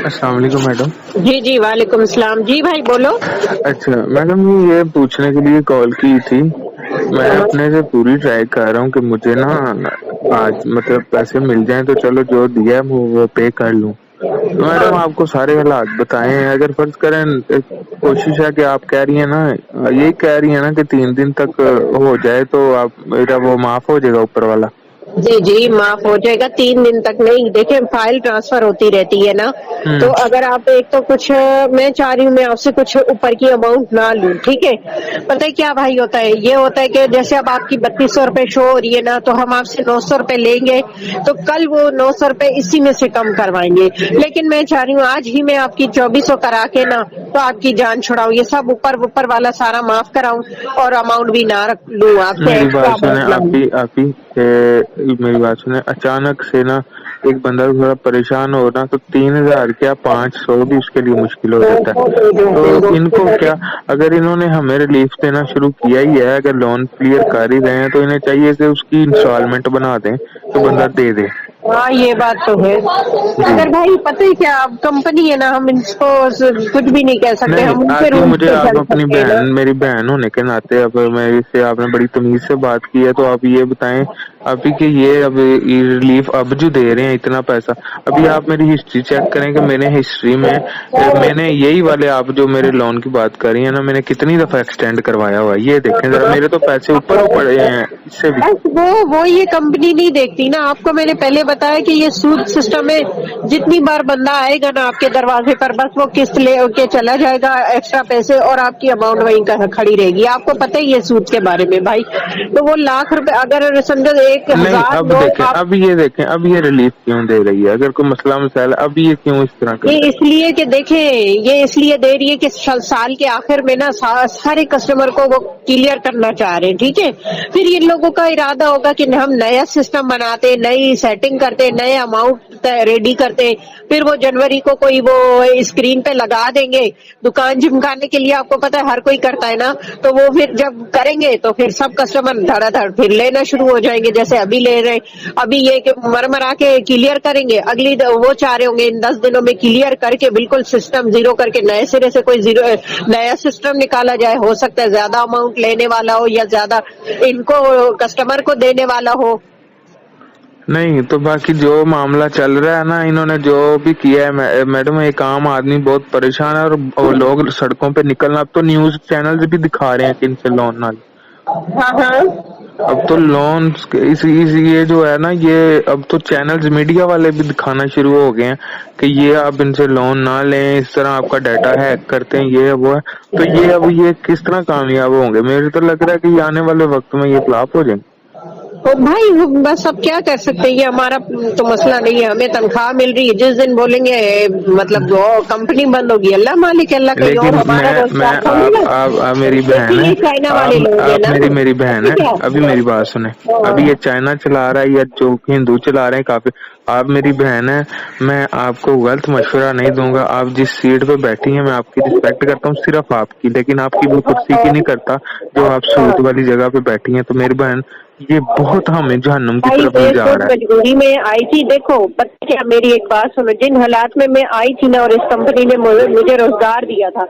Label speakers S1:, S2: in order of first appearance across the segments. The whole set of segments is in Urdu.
S1: السلام علیکم میڈم.
S2: جی جی وعلیکم السلام. جی بھائی بولو.
S1: اچھا میڈم یہ پوچھنے کے لیے کال کی تھی. میں اپنے سے پوری ٹرائی کر رہا ہوں کہ مجھے نا آج مطلب پیسے مل جائیں تو چلو جو دیا ہے وہ پے کر لوں. تو میڈم آپ کو سارے حالات بتائے ہیں. اگر فرض کریں کوشش ہے کہ آپ کہہ رہی ہیں نا, یہی کہہ رہی ہیں نا کہ 3 دن تک ہو جائے تو آپ میرا وہ معاف ہو جائے گا اوپر والا.
S2: جی جی معاف ہو جائے گا. 3 دن تک نہیں, دیکھیں فائل ٹرانسفر ہوتی رہتی ہے نا, تو اگر آپ ایک تو کچھ میں چاہ رہی ہوں میں آپ سے کچھ اوپر کی اماؤنٹ نہ لوں, ٹھیک ہے. پتہ ہے کیا بھائی ہوتا ہے, یہ ہوتا ہے کہ جیسے اب آپ کی 3200 روپے شو ہو رہی ہے نا, تو ہم آپ سے 900 روپے لیں گے, تو کل وہ 900 روپے اسی میں سے کم کروائیں گے. لیکن میں چاہ رہی ہوں آج ہی میں آپ کی 2400 کرا کے نا تو آپ کی جان چھڑاؤں, یہ سب اوپر والا سارا معاف کراؤں اور اماؤنٹ بھی نہ لوں آپ سے
S1: میری
S2: ایکسٹرا
S1: بات سنیں
S2: اماؤنٹ نہ
S1: آپ ہی میری بات سنیں. اچانک سے نا ایک بندہ تھوڑا پریشان ہونا تو 3000 کیا 500 بھی اس کے لیے مشکل ہو جاتا ہے. تو ان کو کیا, اگر انہوں نے ہمیں ریلیف دینا شروع کیا ہی ہے, اگر لون کلیئر کر ہی رہے ہیں تو انہیں چاہیے کہ اس کی انسٹالمنٹ بنا دیں تو بندہ دے دے.
S2: ہاں یہ بات تو ہے.
S1: جی
S2: اگر بھائی پتہ ہے کیا, اب کمپنی ہے نا, ہم اس کو کچھ بھی نہیں کہہ سکتے,
S1: نہیں
S2: ہم ان کے
S1: آتی
S2: رولز
S1: مجھے
S2: پہ
S1: آپ
S2: چل
S1: اپنی
S2: سکتے ہیں نا.
S1: بہن میری بہن ہونے کے ناطے اب میرے سے آپ نے بڑی تمیز سے بات کی ہے, تو آپ یہ بتائیں ابھی کہ یہ اب ریلیف اب جو دے رہے ہیں اتنا پیسہ, ابھی آپ میری ہسٹری چیک کریں کہ میں نے ہسٹری میں نے یہی والے آپ جو میرے لون کی بات کر رہی ہیں نا, میں نے کتنی دفعہ ایکسٹینڈ کروایا ہوا ہے. یہ دیکھیں ذرا, میرے تو پیسے اوپر ہو پڑے ہیں اس سے بھی.
S2: بس وہ یہ کمپنی نہیں دیکھتی نا. آپ کو میں نے پہلے بتایا کہ یہ سود سسٹم ہے. جتنی بار بندہ آئے گا نا آپ کے دروازے پر, بس وہ قسط لے کے چلا جائے گا ایکسٹرا پیسے, اور آپ کی اماؤنٹ وہیں کھڑی رہے گی. آپ کو پتہ ہی ہے سود کے بارے میں بھائی. تو وہ لاکھ روپے اگر سمجھو 1000
S1: اب
S2: لوگ
S1: دیکھیں,
S2: آپ,
S1: اب یہ دیکھیں اب یہ ریلیف کیوں دے رہی ہے, اگر کوئی مسئلہ مسائل اب یہ کیوں اس طرح کر
S2: یہ
S1: رہی
S2: اس لیے کہ دیکھیں, یہ اس لیے دے رہی ہے کہ سال کے آخر میں نا سارے کسٹمر کو وہ کلیئر کرنا چاہ رہے ہیں, ٹھیک ہے. پھر ان لوگوں کا ارادہ ہوگا کہ ہم نیا سسٹم بناتے, نئی سیٹنگ کرتے, نئے اماؤنٹ ریڈی کرتے, پھر وہ جنوری کو کوئی وہ اسکرین پہ لگا دیں گے دکان جھمکانے کے لیے. آپ کو پتا ہے ہر کوئی کرتا ہے نا, تو وہ پھر جب کریں گے تو پھر سب کسٹمر دھڑا دھڑ پھر لینا شروع ہو جائیں گے, جیسے ابھی لے رہے. ابھی یہ کہ مرا کے کلیئر کریں گے, اگلی وہ چاہ رہے ہوں گے ان 10 دنوں میں کلیئر کر کے بالکل سسٹم زیرو کر کے نئے سرے سے کوئی نیا سسٹم نکالا جائے. ہو سکتا ہے زیادہ اماؤنٹ لینے والا ہو یا زیادہ ان کو کسٹمر کو دینے والا ہو.
S1: نہیں تو باقی جو معاملہ چل رہا ہے نا, انہوں نے جو بھی کیا ہے میڈم, ایک عام آدمی بہت پریشان ہے, اور لوگ سڑکوں پہ نکلنا, اب تو نیوز چینل بھی دکھا رہے ہیں کہ ان سے لون نہ لیں.
S2: ہاں ہاں
S1: اب تو لون یہ جو ہے نا, یہ اب تو چینلز میڈیا والے بھی دکھانا شروع ہو گئے ہیں کہ یہ آپ ان سے لون نہ لیں, اس طرح آپ کا ڈیٹا ہیک کرتے ہیں, یہ وہ ہے. تو یہ اب یہ کس طرح کامیاب ہوں گے؟ میرے تو لگ رہا ہے کہ یہ آنے والے وقت میں یہ فلاپ ہو جائیں گے.
S2: بھائی بس اب کیا کر سکتے ہیں, یہ ہمارا تو مسئلہ نہیں ہے. ہمیں تنخواہ مل رہی ہے, جس دن بولیں گے مطلب وہ کمپنی بند ہوگی, اللہ مالک, اللہ کہیں اور
S1: لیکن
S2: ہمارا
S1: میں
S2: روزگار تھوڑی نا.
S1: آپ میری
S2: دیکھیے
S1: بہن ہے,
S2: یہ چائنا والے لوگ ہیں
S1: آپ
S2: نا,
S1: میری بہن ہے,
S2: ٹھیک ہے.
S1: ابھی میری بات سنیں. ابھی یہ چائنا چلا رہا ہے یا جو ہندو چلا رہے ہیں کافی, آپ میری بہن ہے, میں آپ کو غلط مشورہ نہیں دوں گا. آپ جس سیٹ پہ بیٹھی ہیں میں آپ کی رسپیکٹ کرتا ہوں, صرف آپ کی, لیکن آپ کی وہ کرسی کی نہیں کرتا جو آپ سود والی جگہ پہ بیٹھی ہیں. تو میری بہن یہ بہت ہمیں جہنم کی
S2: بھائی
S1: طرف
S2: میں
S1: لے جا
S2: خود
S1: رہا ہے.
S2: مجبوری میں آئی تھی. دیکھو پتہ کیا, میری ایک بات سنو, جن حالات میں آئی تھی نا اور اس کمپنی نے مجھے روزگار دیا تھا,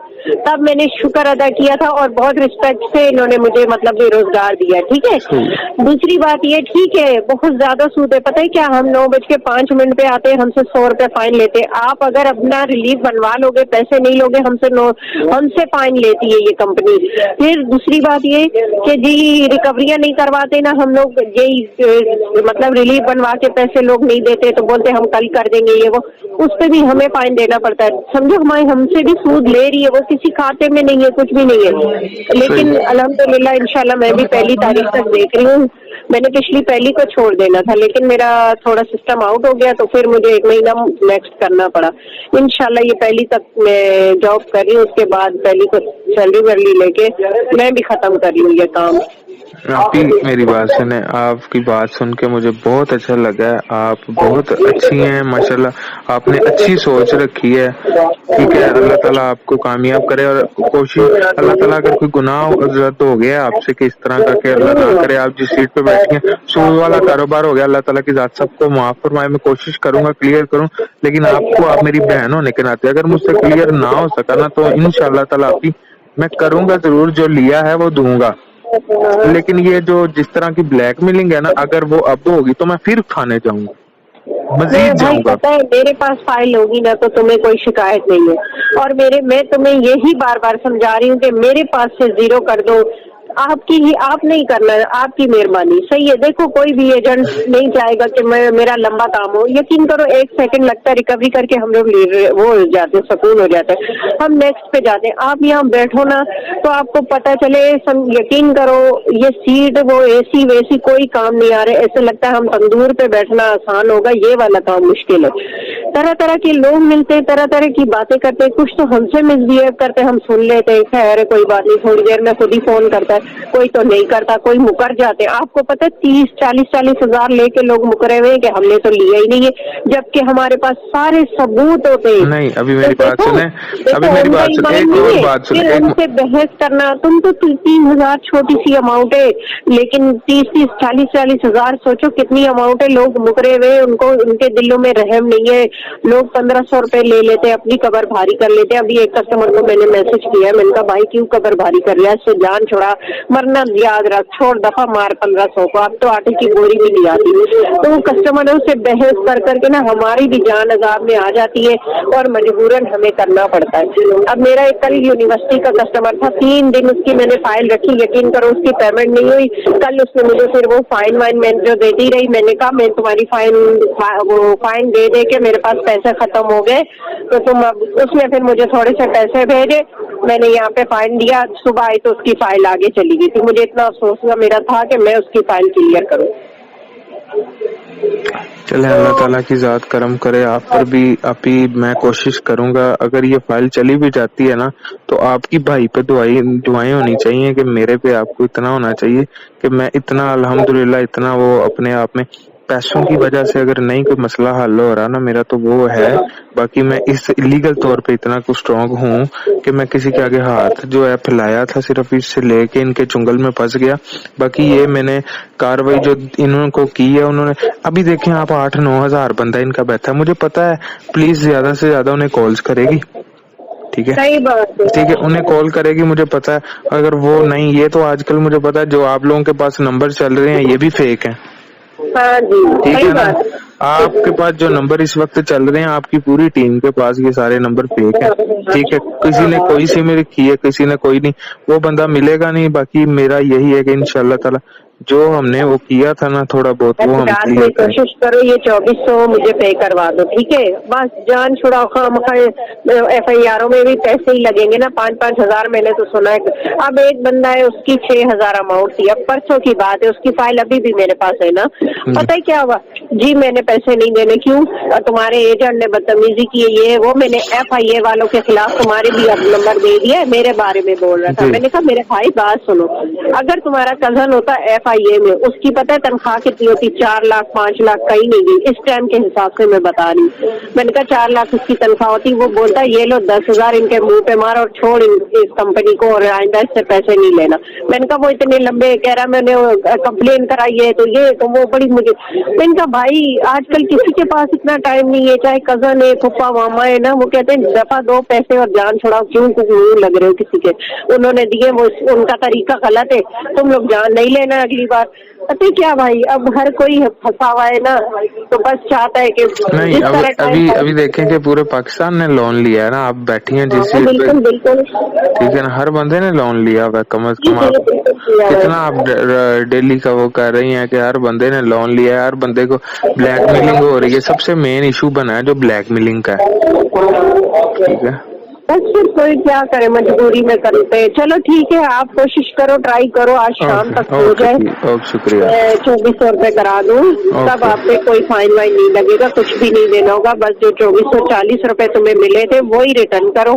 S2: تب میں نے شکر ادا کیا تھا اور بہت رسپیکٹ سے انہوں نے مجھے مطلب روزگار دیا, ٹھیک ہے.
S1: صحیح.
S2: دوسری بات یہ, ٹھیک ہے بہت زیادہ سود ہے, پتہ ہے کیا, ہم 9:05 پہ آتے ہیں, ہم سے 100 روپے فائن لیتے. آپ اگر اپنا ریلیف بنوا لو گے, پیسے نہیں لوگے ہم سے فائن لیتی ہے یہ کمپنی. پھر دوسری بات یہ کہ جی ریکوریاں نہیں کرواتے نا ہم لوگ, یہی مطلب ریلیف بنوا کے پیسے لوگ نہیں دیتے تو بولتے ہم کل کر دیں گے, یہ وہ, اس پہ بھی ہمیں فائن دینا پڑتا ہے. سمجھو ہم سے بھی سود لے رہی ہے, وہ کسی کھاتے میں نہیں ہے, کچھ بھی نہیں ہے. لیکن
S1: صحیح.
S2: الحمدللہ انشاءاللہ میں بھی 1 تاریخ تک دیکھ رہی ہوں. میں نے پچھلی 1 کو چھوڑ دینا تھا, لیکن میرا تھوڑا سسٹم آؤٹ ہو گیا, تو پھر مجھے 1 مہینہ نیکسٹ کرنا پڑا. انشاءاللہ یہ 1 تک میں جاب کر رہی ہوں, اس کے بعد 1 کو سیلری ورلی لے کے میں بھی ختم کر لوں یہ کام.
S1: آپ ہی میری بات سنیں, آپ کی بات سن کے مجھے بہت اچھا لگا ہے. آپ بہت اچھی ہیں ماشاءاللہ, آپ نے اچھی سوچ رکھی ہے. ٹھیک ہے, اللہ تعالیٰ آپ کو کامیاب کرے, اور کوشش اللہ تعالیٰ اگر کوئی گناہ رد ہو گیا آپ سے کہ اس طرح کا کہ اللہ نہ کرے آپ جس سیٹ پہ بیٹھی ہیں سود والا کاروبار ہو گیا, اللہ تعالیٰ کی ذات سب کو معاف فرمائے. میں کوشش کروں گا کلیئر کروں, لیکن آپ میری بہن ہونے کے ناطے اگر مجھ سے کلیئر نہ ہو سکا نا تو انشاءاللہ تعالیٰ آپ کی میں کروں گا ضرور, جو لیا ہے وہ دوں گا. لیکن یہ جو جس طرح کی بلیک میلنگ ہے نا, اگر وہ اب ہوگی تو میں پھر کھانے جاؤں گا,
S2: میں
S1: مزید
S2: بھائی
S1: جاؤں گا.
S2: پتہ ہے میرے پاس فائل ہوگی نا تو تمہیں کوئی شکایت نہیں ہے, اور میں تمہیں یہی بار بار سمجھا رہی ہوں کہ میرے پاس سے زیرو کر دو. آپ نہیں کرنا ہے, آپ کی مہربانی صحیح ہے. دیکھو کوئی بھی ایجنٹ نہیں چاہے گا کہ میرا لمبا کام ہو. یقین کرو 1 سیکنڈ لگتا ہے ریکوری کر کے ہم لوگ وہ ہو جاتے ہیں, سکون ہو جاتا ہے, ہم نیکسٹ پہ جاتے ہیں. آپ یہاں بیٹھو نا تو آپ کو پتہ چلے, یقین کرو یہ سیٹ وہ اے سی ویسی کوئی کام نہیں آ رہے. ایسے لگتا ہے ہم تندور پہ بیٹھنا آسان ہوگا, یہ والا کام مشکل ہے. طرح طرح کے لوگ ملتے, طرح طرح کی باتیں کرتے, کچھ تو ہم سے مس بہیو کرتے, ہم سن لیتے خیر کوئی بات نہیں, تھوڑی دیر میں خود ہی فون کرتا ہے, کوئی تو نہیں کرتا, کوئی مکر جاتے. آپ کو پتہ 30-40 ہزار لے کے لوگ مکرے ہوئے کہ ہم نے تو لیا ہی نہیں ہے, جبکہ ہمارے پاس سارے ثبوت ہوتے.
S1: نہیں ابھی
S2: تو
S1: میری بات سنیں, ابھی
S2: دیکھو
S1: میری
S2: ان کا
S1: بات سنیں,
S2: ایمان
S1: ایک
S2: نہیں
S1: اور
S2: ہے
S1: بات سنیں,
S2: پھر ان سے بحث کرنا. تم تو 3,000 چھوٹی سی اماؤنٹ ہے, لیکن 30-40 ہزار سوچو کتنی اماؤنٹ ہے. لوگ مکرے ہوئے, ان کے دلوں میں رحم نہیں ہے. لوگ 1,500 روپے لے لیتے, اپنی قبر بھاری کر لیتے. ابھی ایک کسٹمر کو میں نے میسج کیا, میں نے کہا بھائی کیوں قبر بھاری کر رہا ہے, اس سے جان چھوڑا, مرنا یاد رکھ, چھوڑ دفعہ مار 1,500 کو, اب تو آٹے کی بوری بھی نہیں آتی. تو وہ کسٹمروں سے بحث کر کے نا ہماری بھی جان عذاب میں آ جاتی ہے, اور مجبوراً ہمیں کرنا پڑتا ہے. اب میرا ایک کل یونیورسٹی کا کسٹمر تھا, 3 دن اس کی میں نے فائل رکھی, یقین کرو اس کی پیمنٹ نہیں ہوئی. کل اس نے مجھے پھر وہ فائن میں جو دیتی رہی, میں نے کہا میں تمہاری فائن دے کے میرے پاس پیسے ختم ہو گئے, تو اس نے پھر مجھے تھوڑے سے پیسے بھیجے, میں نے یہاں پہ فائن دیا, صبح آئی تو اس کی فائل آگے چلی گئی تھی. مجھے اتنا افسوس میرا تھا کہ میں اس کی فائل کلیئر کروں.
S1: چلے اللہ تعالیٰ کی ذات کرم کرے آپ پر بھی. آپ ہی میں کوشش کروں گا, اگر یہ فائل چلی بھی جاتی ہے نا تو آپ کی بھائی پہ دعائیں ہونی چاہیے کہ میرے پہ آپ کو اتنا ہونا چاہیے کہ میں اتنا الحمدللہ اتنا وہ اپنے آپ میں پیسوں کی وجہ سے اگر نہیں کوئی مسئلہ حل ہو رہا نا میرا تو وہ ہے. باقی میں اس لیگل طور پہ اتنا کچھ اسٹرانگ ہوں کہ میں کسی کے آگے ہاتھ جو ہے پھیلایا تھا صرف اس سے لے کے ان کے چنگل میں پھنس گیا. باقی یہ میں نے کاروائی جو انہوں کو کی ہے, انہوں نے ابھی دیکھیں آپ 8-9 ہزار بندہ ان کا بیٹھا ہے, مجھے پتا ہے پلیز زیادہ سے زیادہ انہیں کالز کرے گی. ٹھیک ہے,
S2: صحیح بات
S1: ٹھیک ہے, انہیں کال کرے گی, مجھے پتا ہے. اگر وہ نہیں, یہ تو آج کل مجھے پتا ہے جو آپ لوگوں کے پاس نمبر چل رہے ہیں یہ بھی فیک ہیں.
S2: ہاں جی
S1: ٹھیک ہے
S2: صحیح
S1: نا,
S2: بات.
S1: آپ کے پاس جو نمبر اس وقت چل رہے ہیں آپ کی پوری ٹیم کے پاس یہ سارے نمبر فیک ہیں. ٹھیک ہے, کسی نے کوئی سم رکھی ہے, کسی نے کوئی نہیں, وہ بندہ ملے گا نہیں. باقی میرا یہی ہے کہ انشاءاللہ تعالی جو ہم نے وہ کیا تھا نا تھوڑا بہت وہ ہم
S2: رات میں
S1: کلیئر کریں.
S2: کوشش کرو یہ 2,400 مجھے پے کروا دو, ٹھیک ہے. بس جان چھڑاؤ, FIR میں بھی پیسے ہی لگیں گے نا, 5-5 ہزار میں نے تو سنا ہے. اب ایک بندہ ہے اس کی 6,000 اماؤنٹ تھی, اب پرسوں کی بات ہے, اس کی فائل ابھی بھی میرے پاس ہے نا. پتہ ہی کیا ہوا جی, میں نے پیسے نہیں دینے. کیوں؟ تمہارے ایجنٹ نے بدتمیزی کی ہے, یہ وہ. میں نے FIA والوں کے خلاف تمہارے بھی اب نمبر دے دیا, میرے بارے میں بول رہا تھا.
S1: جی
S2: میں نے کہا میرے بھائی بات سنو, اگر تمہارا کزن ہوتا FIA میں, اس کی پتہ ہے تنخواہ کتنی ہوتی, 4 لاکھ 5 لاکھ کہیں نہیں گئی اس ٹائم کے حساب سے میں بتا رہی ہوں. میں نے کہا 4 لاکھ اس کی تنخواہ ہوتی. وہ بولتا یہ لو 10,000 ان کے منہ پہ مار اور چھوڑ اس کمپنی کو, اور آئندہ اس سے پیسے نہیں لینا. میں نے کہا وہ اتنے لمبے کہہ رہا میں نے کمپلین کرائی ہے تو یہ تو وہ بڑی مجھے. میں نے کہا بھائی آج کل کسی کے پاس اتنا ٹائم نہیں ہے, چاہے کزن ہے, پھپھا ماما ہے نا, وہ کہتے ہیں دفعہ دو پیسے اور جان چھوڑاؤ, کیوں لگ رہے ہو کسی کے. انہوں نے دیے, وہ ان کا طریقہ غلط ہے, تم لوگ جان نہیں لینا اگلی بار. پتہ کیا بھائی, اب ہر کوئی پھنسا ہوا ہے نا, تو بس چاہتا ہے کہ
S1: نہیں.
S2: جس طرح ٹائم
S1: ابھی دیکھیں کہ پورے پاکستان نے لون لیا ہے نا, آپ بیٹھی ہیں جس سیٹ پہ,
S2: بالکل بالکل
S1: ٹھیک ہے نا, ہر بندے نے لون لیا ہوا ہے. کم از
S2: جی
S1: کم
S2: جی
S1: آپ
S2: بالکل کیا ہوا
S1: کتنا آپ ڈیلی کا وہ کر رہی ہیں کہ ہر بندے نے لون لیا ہے, ہر بندے کو بلیک میلنگ ہو رہی ہے. سب سے مین ایشو بنا ہے جو بلیک میلنگ کا ہے. ٹھیک ہے,
S2: بس پھر کوئی کیا کرے, مجبوری میں کرتے. چلو ٹھیک ہے, آپ کوشش کرو, ٹرائی کرو, آج شام تک ہو
S1: اوکے
S2: جائے.
S1: اوکے, شکریہ.
S2: 2,400 روپے کرا دوں, تب
S1: اوکے
S2: آپ پہ کوئی فائن وائن نہیں لگے گا, کچھ بھی نہیں دینا ہوگا. بس جو 2,440 روپے تمہیں ملے تھے وہی ریٹرن کرو,